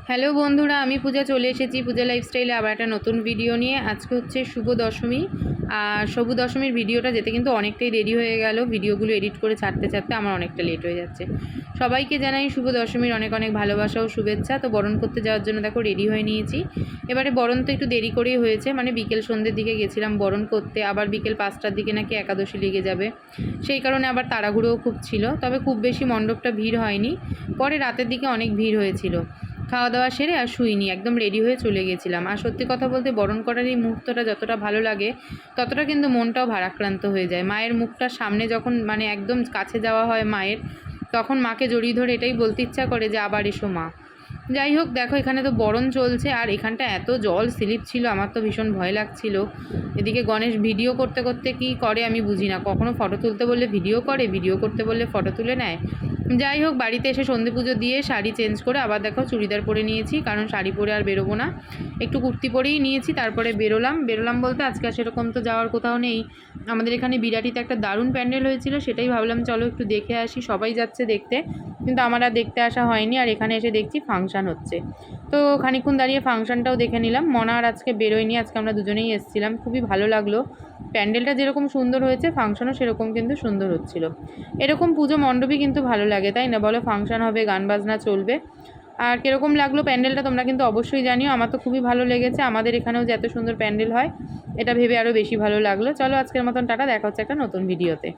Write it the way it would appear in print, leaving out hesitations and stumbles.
Hello বন্ধুরা, আমি পূজা চলে এসেছি পূজা লাইফস্টাইলে আবার একটা নতুন ভিডিও নিয়ে। আজকে হচ্ছে শুভ দশমী। আর শুভ দশমীর ভিডিওটা যেতে কিন্তু অনেকটাই দেরি হয়ে গেল। ভিডিওগুলো এডিট করে ছাড়তে ছাড়তে আমার অনেকটা লেট হয়ে যাচ্ছে। সবাইকে জানাই শুভ দশমীর অনেক অনেক ভালোবাসা ও শুভেচ্ছা। তো বরণ করতে যাওয়ার জন্য দেখো রেডি হয়ে নিয়েছি। এবারে বরণ তো একটু দেরি করেই হয়েছে, মানে বিকেল সন্ধ্যের দিকে গেছিলাম বরণ করতে, আবার বিকেল 5টার দিকে নাকি একাদশী লেগে যাবে, সেই কারণে আবার তাড়াহুড়োও খুব ছিল। তবে খুব বেশি মণ্ডপটা ভিড় হয়নি, পরে রাতের দিকে অনেক ভিড় হয়েছিল। খাওয়া দাওয়া সেরে আর শুইনি, একদম রেডি হয়ে চলে গেছিলাম। আর সত্যি কথা বলতে বরণ করার এই মুহূর্তটা যতটা ভালো লাগে ততটা কিন্তু মনটাও ভারাক্রান্ত হয়ে যায়। মায়ের মুখটার সামনে যখন মানে একদম কাছে যাওয়া হয় মায়ের, তখন মাকে জড়িয়ে ধরে এটাই বলতে ইচ্ছা করে যে আবার এসো মা। যাই হোক, দেখো এখানে তো বরণ চলছে আর এখানটা এত জল স্লিপ ছিল, আমার তো ভীষণ ভয় লাগছিল। এদিকে গণেশ ভিডিও করতে করতে কি করে আমি বুঝি না, কখনো ফটো তুলতে বললে ভিডিও করে, ভিডিও করতে বললে ফটো তুলে নেয়। যাই হোক, বাড়িতে এসে সন্ধে পুজো দিয়ে শাড়ি চেঞ্জ করে আবার দেখো চুড়িদার পরে নিয়েছি, কারণ শাড়ি পরে আর বেরোবো না। একটু কুর্তি পরেই নিয়েছি, তারপরে বেরোলাম বলতে আজকে সেরকম তো যাওয়ার কোথাও নেই। আমাদের এখানে বিরাটিতে একটা দারুণ প্যান্ডেল হয়েছিল, সেটাই ভাবলাম চলো একটু দেখে আসি, সবাই যাচ্ছে দেখতে, কিন্তু আমার আর দেখতে আসা হয়নি। আর এখানে এসে দেখছি ফাংশান হচ্ছে, তো খানিকক্ষণ দাঁড়িয়ে ফাংশানটাও দেখে নিলাম। মনা আর আজকে বেরোয়নি, আজকে আমরা দুজনেই এসেছিলাম। খুবই ভালো লাগলো, প্যান্ডেলটা যেরকম সুন্দর হয়েছে ফাংশনও সেরকম কিন্তু সুন্দর হচ্ছিল। এরকম পুজো মণ্ডপই কিন্তু ভালো লাগে, তাই না বলো? ফাংশন হবে, গান বাজনা চলবে। আর কীরকম লাগলো প্যান্ডেলটা তোমরা কিন্তু অবশ্যই জানিও। আমার তো খুবই ভালো লেগেছে, আমাদের এখানেও যে এত সুন্দর প্যান্ডেল হয় এটা ভেবে আরও বেশি ভালো লাগলো। চলো আজকের মতন টাটা, দেখা হচ্ছে একটা নতুন ভিডিওতে।